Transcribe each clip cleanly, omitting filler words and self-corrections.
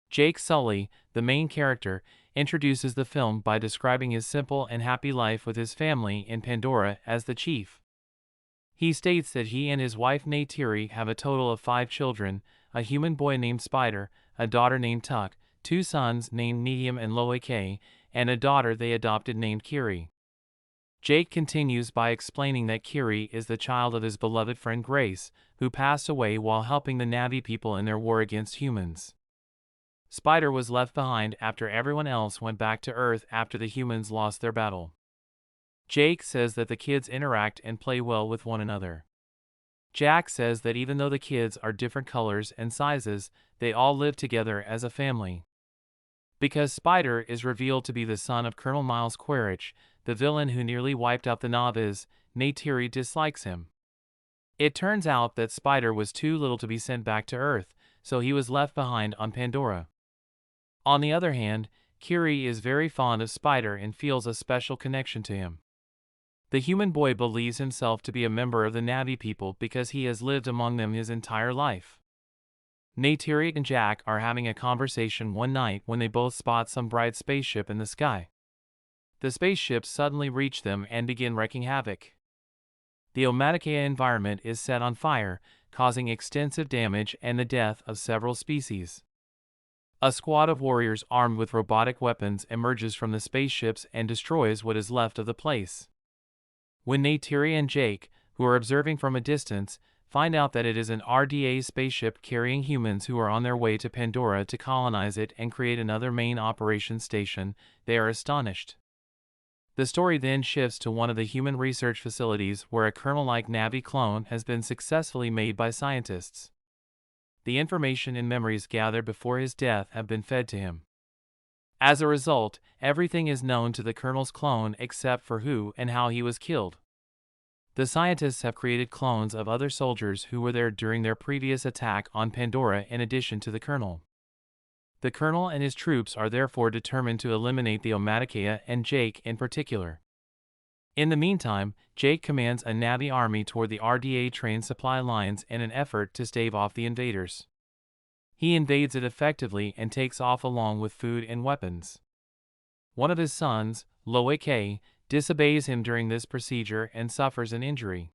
Jake Sully, the main character, introduces the film by describing his simple and happy life with his family in Pandora as the chief. He states that he and his wife Neytiri have a total of 5 children, a human boy named Spider, a daughter named Tuck, 2 sons named Nehiam and Loeke, and a daughter they adopted named Kiri. Jake continues by explaining that Kiri is the child of his beloved friend Grace, who passed away while helping the Na'vi people in their war against humans. Spider was left behind after everyone else went back to Earth after the humans lost their battle. Jake says that the kids interact and play well with one another. Jack says that even though the kids are different colors and sizes, they all live together as a family. Because Spider is revealed to be the son of Colonel Miles Quaritch, the villain who nearly wiped out the Na'vis, Neytiri dislikes him. It turns out that Spider was too little to be sent back to Earth, so he was left behind on Pandora. On the other hand, Kiri is very fond of Spider and feels a special connection to him. The human boy believes himself to be a member of the Na'vi people because he has lived among them his entire life. Neytiri and Jack are having a conversation one night when they both spot some bright spaceship in the sky. The spaceships suddenly reach them and begin wreaking havoc. The Omaticaya environment is set on fire, causing extensive damage and the death of several species. A squad of warriors armed with robotic weapons emerges from the spaceships and destroys what is left of the place. When Neytiri and Jake, who are observing from a distance, find out that it is an RDA spaceship carrying humans who are on their way to Pandora to colonize it and create another main operations station, they are astonished. The story then shifts to one of the human research facilities where a Colonel-like Na'vi clone has been successfully made by scientists. The information and memories gathered before his death have been fed to him. As a result, everything is known to the Colonel's clone except for who and how he was killed. The scientists have created clones of other soldiers who were there during their previous attack on Pandora in addition to the Colonel. The Colonel and his troops are therefore determined to eliminate the Omaticaya and Jake in particular. In the meantime, Jake commands a Na'vi army toward the RDA train supply lines in an effort to stave off the invaders. He invades it effectively and takes off along with food and weapons. One of his sons, Loeke, disobeys him during this procedure and suffers an injury.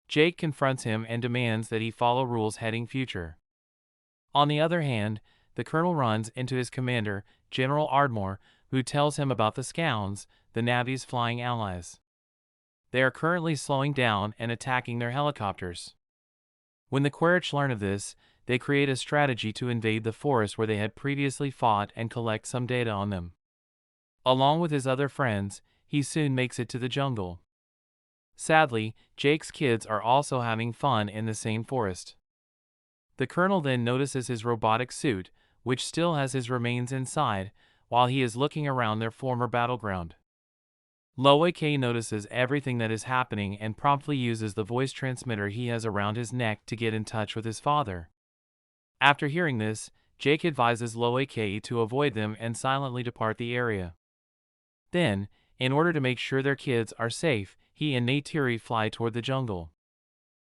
Jake confronts him and demands that he follow rules heading future. On the other hand, the Colonel runs into his commander, General Ardmore, who tells him about the Scounds, the Na'vi's flying allies. They are currently slowing down and attacking their helicopters. When the Quaritch learn of this, they create a strategy to invade the forest where they had previously fought and collect some data on them. Along with his other friends, he soon makes it to the jungle. Sadly, Jake's kids are also having fun in the same forest. The Colonel then notices his robotic suit, which still has his remains inside, while he is looking around their former battleground. Loeke notices everything that is happening and promptly uses the voice transmitter he has around his neck to get in touch with his father. After hearing this, Jake advises Loeke to avoid them and silently depart the area. Then, in order to make sure their kids are safe, he and Neytiri fly toward the jungle.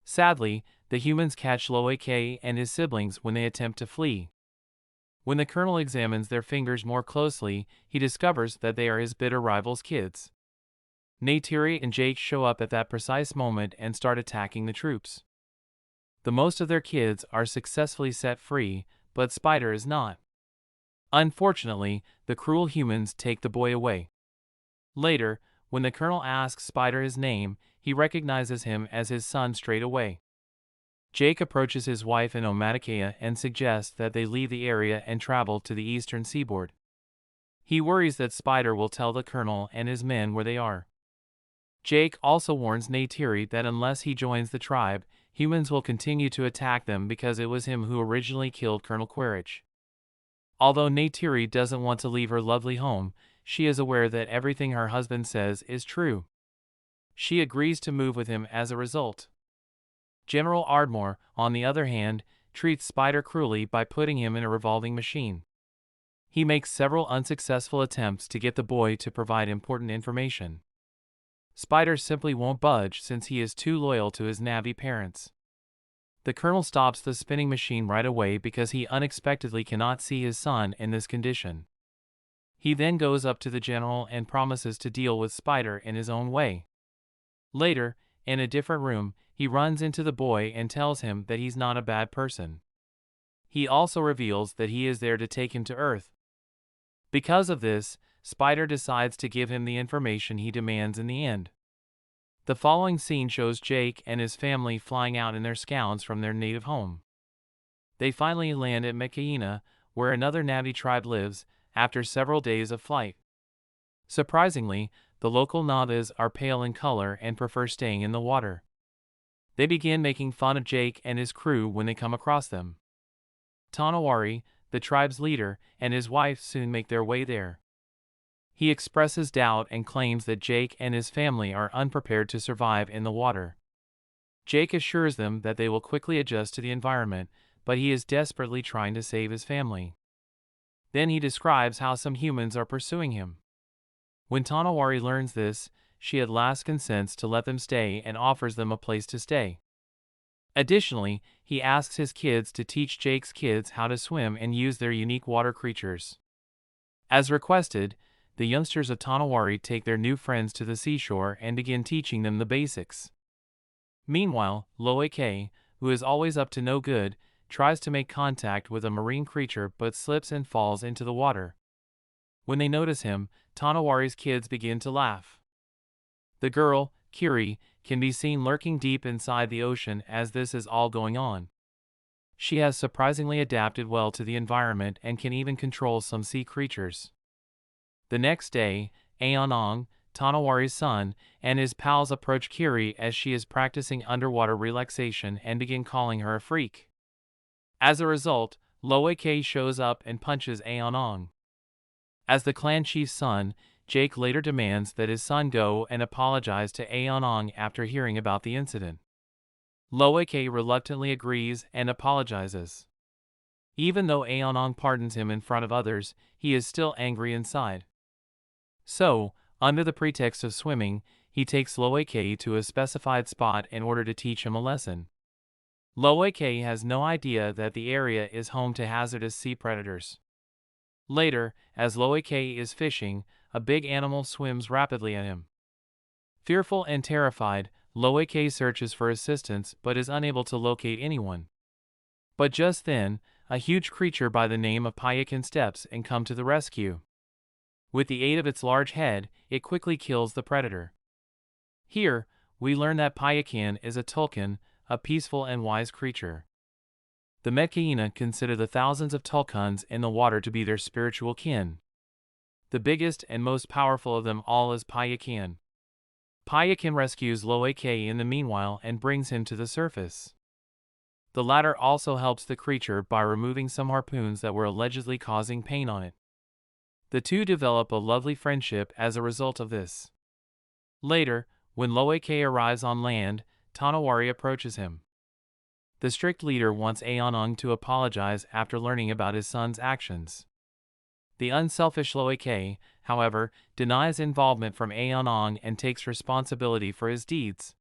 Sadly, the humans catch Loeke and his siblings when they attempt to flee. When the Colonel examines their fingers more closely, he discovers that they are his bitter rival's kids. Neytiri and Jake show up at that precise moment and start attacking the troops. The most of their kids are successfully set free, but Spider is not. Unfortunately, the cruel humans take the boy away. Later, when the Colonel asks Spider his name, he recognizes him as his son straight away. Jake approaches his wife in Omaticaya and suggests that they leave the area and travel to the eastern seaboard. He worries that Spider will tell the Colonel and his men where they are. Jake also warns Neytiri that unless he joins the tribe, humans will continue to attack them because it was him who originally killed Colonel Quaritch. Although Neytiri doesn't want to leave her lovely home, she is aware that everything her husband says is true. She agrees to move with him as a result. General Ardmore, on the other hand, treats Spider cruelly by putting him in a revolving machine. He makes several unsuccessful attempts to get the boy to provide important information. Spider simply won't budge since he is too loyal to his Na'vi parents. The colonel stops the spinning machine right away because he unexpectedly cannot see his son in this condition. He then goes up to the general and promises to deal with Spider in his own way. Later, in a different room, he runs into the boy and tells him that he's not a bad person. He also reveals that he is there to take him to Earth. Because of this, Spider decides to give him the information he demands in the end. The following scene shows Jake and his family flying out in their Scouts from their native home. They finally land at Metkayina, where another Navi tribe lives, after several days of flight. Surprisingly, the local Navas are pale in color and prefer staying in the water. They begin making fun of Jake and his crew when they come across them. Tonowari, the tribe's leader, and his wife soon make their way there. He expresses doubt and claims that Jake and his family are unprepared to survive in the water. Jake assures them that they will quickly adjust to the environment, but he is desperately trying to save his family. Then he describes how some humans are pursuing him. When Tonowari learns this, she at last consents to let them stay and offers them a place to stay. Additionally, he asks his kids to teach Jake's kids how to swim and use their unique water creatures. As requested, the youngsters of Tonowari take their new friends to the seashore and begin teaching them the basics. Meanwhile, Loike, who is always up to no good, tries to make contact with a marine creature but slips and falls into the water. When they notice him, Tonowari's kids begin to laugh. The girl, Kiri, can be seen lurking deep inside the ocean as this is all going on. She has surprisingly adapted well to the environment and can even control some sea creatures. The next day, Aonong, Tonowari's son, and his pals approach Kiri as she is practicing underwater relaxation and begin calling her a freak. As a result, Loike shows up and punches Aonong. As the clan chief's son, Jake later demands that his son go and apologize to Aonong after hearing about the incident. Loike reluctantly agrees and apologizes. Even though Aonong pardons him in front of others, he is still angry inside. So, under the pretext of swimming, he takes Loike to a specified spot in order to teach him a lesson. Loike has no idea that the area is home to hazardous sea predators. Later, as Loike is fishing, a big animal swims rapidly at him. Fearful and terrified, Loike searches for assistance but is unable to locate anyone. But just then, a huge creature by the name of Payakan steps and comes to the rescue. With the aid of its large head, it quickly kills the predator. Here, we learn that Payakan is a Tulkun, a peaceful and wise creature. The Metkayina consider the thousands of Tulkuns in the water to be their spiritual kin. The biggest and most powerful of them all is Payakan. Payakan rescues Loike in the meanwhile and brings him to the surface. The latter also helps the creature by removing some harpoons that were allegedly causing pain on it. The two develop a lovely friendship as a result of this. Later, when Loike arrives on land, Tonowari approaches him. The strict leader wants Aonong to apologize after learning about his son's actions. The unselfish Loike, however, denies involvement from Aonong and takes responsibility for his deeds.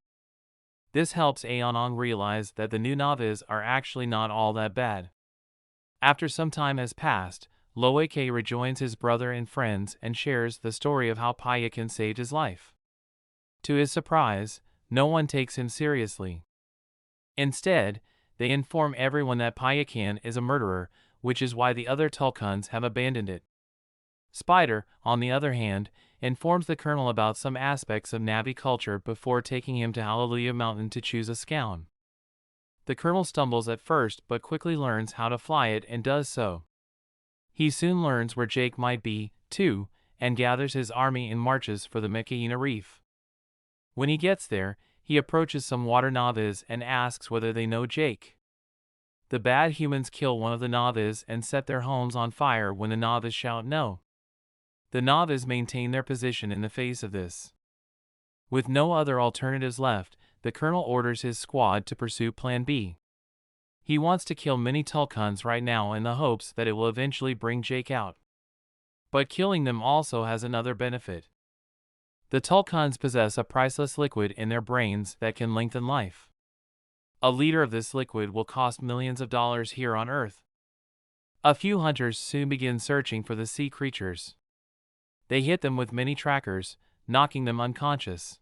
This helps Aonong realize that the new Navas are actually not all that bad. After some time has passed, Loike rejoins his brother and friends and shares the story of how Payakan saved his life. To his surprise, no one takes him seriously. Instead, they inform everyone that Payakan is a murderer, which is why the other Tulkuns have abandoned it. Spider, on the other hand, informs the colonel about some aspects of Navi culture before taking him to Hallelujah Mountain to choose a scout. The colonel stumbles at first but quickly learns how to fly it and does so. He soon learns where Jake might be, too, and gathers his army and marches for the Metkayina Reef. When he gets there, he approaches some water Navas and asks whether they know Jake. The bad humans kill one of the Navas and set their homes on fire when the Navas shout no. The Navas maintain their position in the face of this. With no other alternatives left, the colonel orders his squad to pursue Plan B. He wants to kill many Tulkuns right now in the hopes that it will eventually bring Jake out. But killing them also has another benefit. The Tulkuns possess a priceless liquid in their brains that can lengthen life. A liter of this liquid will cost millions of dollars here on Earth. A few hunters soon begin searching for the sea creatures. They hit them with many trackers, knocking them unconscious.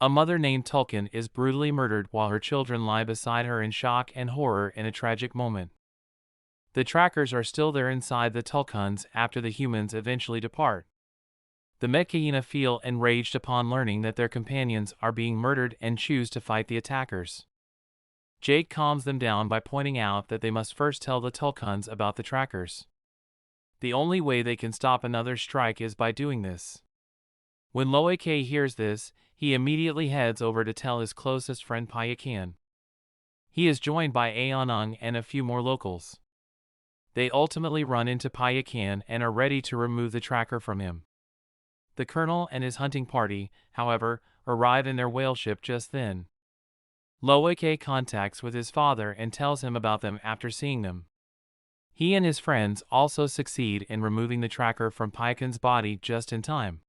A mother named Tulkun is brutally murdered while her children lie beside her in shock and horror in a tragic moment. The trackers are still there inside the Tulkuns after the humans eventually depart. The Metkayina feel enraged upon learning that their companions are being murdered and choose to fight the attackers. Jake calms them down by pointing out that they must first tell the Tulkuns about the trackers. The only way they can stop another strike is by doing this. When Loike hears this, he immediately heads over to tell his closest friend Payakan. He is joined by Aonung and a few more locals. They ultimately run into Payakan and are ready to remove the tracker from him. The colonel and his hunting party, however, arrive in their whale ship just then. Loike contacts with his father and tells him about them after seeing them. He and his friends also succeed in removing the tracker from Payakan's body just in time.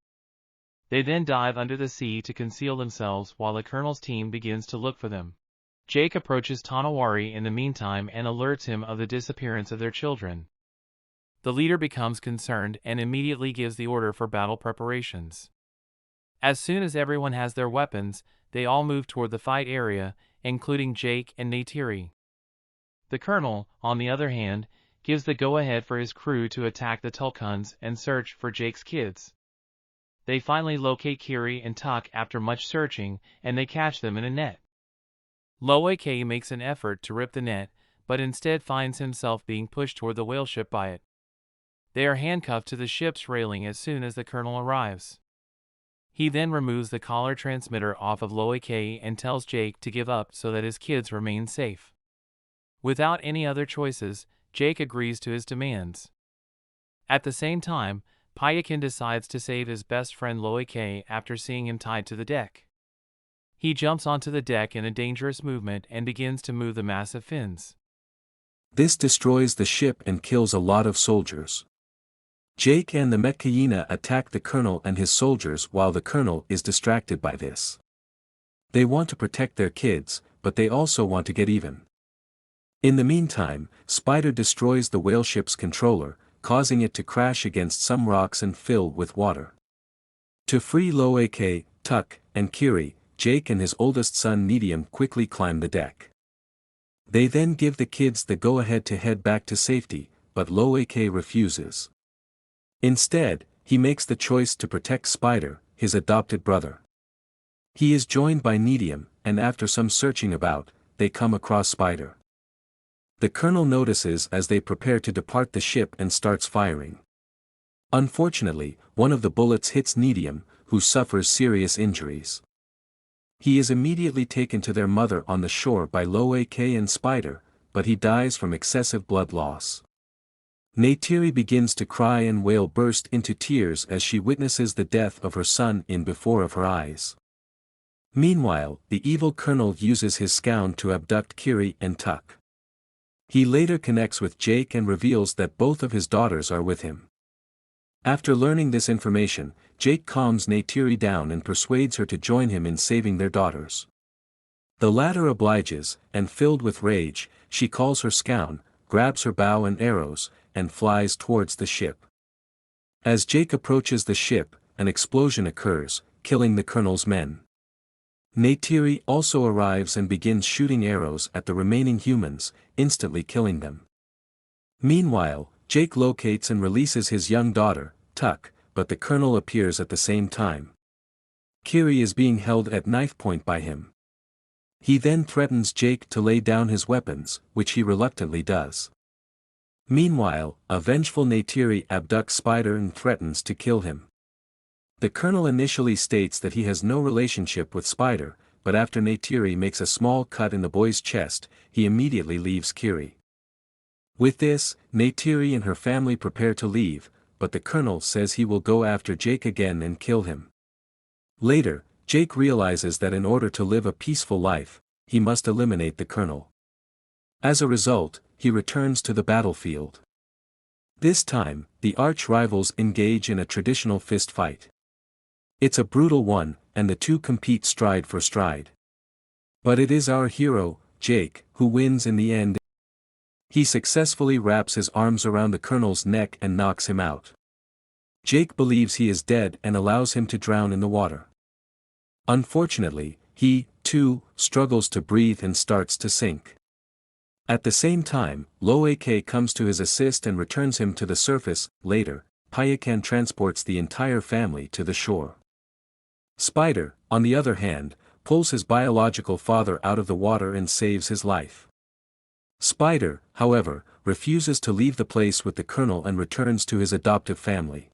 They then dive under the sea to conceal themselves while the colonel's team begins to look for them. Jake approaches Tonowari in the meantime and alerts him of the disappearance of their children. The leader becomes concerned and immediately gives the order for battle preparations. As soon as everyone has their weapons, they all move toward the fight area, including Jake and Neytiri. The colonel, on the other hand, gives the go-ahead for his crew to attack the Tulkuns and search for Jake's kids. They finally locate Kiri and Tuck after much searching, and they catch them in a net. Loike makes an effort to rip the net, but instead finds himself being pushed toward the whale ship by it. They are handcuffed to the ship's railing as soon as the colonel arrives. He then removes the collar transmitter off of Loike and tells Jake to give up so that his kids remain safe. Without any other choices, Jake agrees to his demands. At the same time, Payakan decides to save his best friend Loike after seeing him tied to the deck. He jumps onto the deck in a dangerous movement and begins to move the massive fins. This destroys the ship and kills a lot of soldiers. Jake and the Metkayina attack the colonel and his soldiers while the colonel is distracted by this. They want to protect their kids, but they also want to get even. In the meantime, Spider destroys the whale ship's controller, causing it to crash against some rocks and fill with water. To free Loike, Tuck, and Kiri, Jake and his oldest son Nedium quickly climb the deck. They then give the kids the go-ahead to head back to safety, but Loike refuses. Instead, he makes the choice to protect Spider, his adopted brother. He is joined by Nedium, and after some searching about, they come across Spider. The colonel notices as they prepare to depart the ship and starts firing. Unfortunately, one of the bullets hits Nedium, who suffers serious injuries. He is immediately taken to their mother on the shore by Loike and Spider, but he dies from excessive blood loss. Neytiri begins to cry and Whale burst into tears as she witnesses the death of her son in before of her eyes. Meanwhile, the evil colonel uses his scound to abduct Kiri and Tuck. He later connects with Jake and reveals that both of his daughters are with him. After learning this information, Jake calms Neytiri down and persuades her to join him in saving their daughters. The latter obliges, and filled with rage, she calls her scound, grabs her bow and arrows, and flies towards the ship. As Jake approaches the ship, an explosion occurs, killing the colonel's men. Neytiri also arrives and begins shooting arrows at the remaining humans, instantly killing them. Meanwhile, Jake locates and releases his young daughter, Tuck, but the colonel appears at the same time. Kiri is being held at knife point by him. He then threatens Jake to lay down his weapons, which he reluctantly does. Meanwhile, a vengeful Neytiri abducts Spider and threatens to kill him. The colonel initially states that he has no relationship with Spider, but after Neytiri makes a small cut in the boy's chest, he immediately leaves Kiri. With this, Neytiri and her family prepare to leave, but the colonel says he will go after Jake again and kill him. Later, Jake realizes that in order to live a peaceful life, he must eliminate the colonel. As a result, he returns to the battlefield. This time, the arch-rivals engage in a traditional fist fight. It's a brutal one, and the two compete stride for stride. But it is our hero, Jake, who wins in the end. He successfully wraps his arms around the Colonel's neck and knocks him out. Jake believes he is dead and allows him to drown in the water. Unfortunately, he, too, struggles to breathe and starts to sink. At the same time, Loak comes to his assist and returns him to the surface. Later, Payakan transports the entire family to the shore. Spider, on the other hand, pulls his biological father out of the water and saves his life. Spider, however, refuses to leave the place with the Colonel and returns to his adoptive family.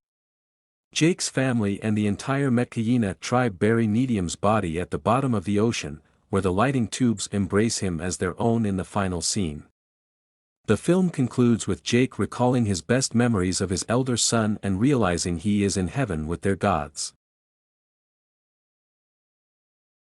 Jake's family and the entire Metkayina tribe bury Medium's body at the bottom of the ocean, where the lighting tubes embrace him as their own in the final scene. The film concludes with Jake recalling his best memories of his elder son and realizing he is in heaven with their gods.